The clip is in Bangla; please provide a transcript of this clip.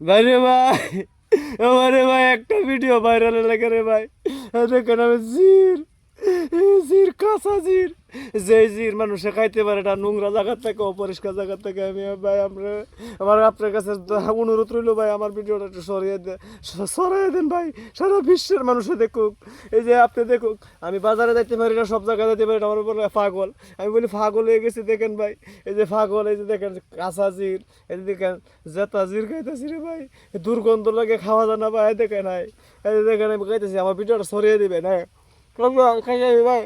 বাইরে ভাই, আমারে ভাই একটা ভিডিও ভাইরাল লাগে রে ভাই। দেখেন আমি জির কাঁচা জির, যে জির মানুষে খাইতে পারে না, নোংরা জায়গা থেকে, অপরিষ্কার জায়গা থেকে। আমি ভাই আমার আপনার কাছে অনুরোধ রইল ভাই, আমার ভিডিওটা একটু সরিয়ে দেন ভাই, সারা বিশ্বের মানুষে দেখুক। এই যে আপনি দেখুক, আমি বাজারে যাইতে পারি না, সব জায়গায় যাইতে পারি না, আমার বলে পাগল। আমি বলি পাগল হয়ে গেছি। দেখেন ভাই, এই যে পাগল, এই যে দেখেন কাঁচা জির, এই যে দেখেন জেতা জির খাইতেছি রে ভাই, দুর্গন্ধ লাগে, খাওয়া যায় না ভাই। দেখেন ভাই, এই যে দেখেন আমি খাইতেছি, আমার ভিডিওটা সরিয়ে দিবেন। হ্যাঁ খাই যাবি ভাই।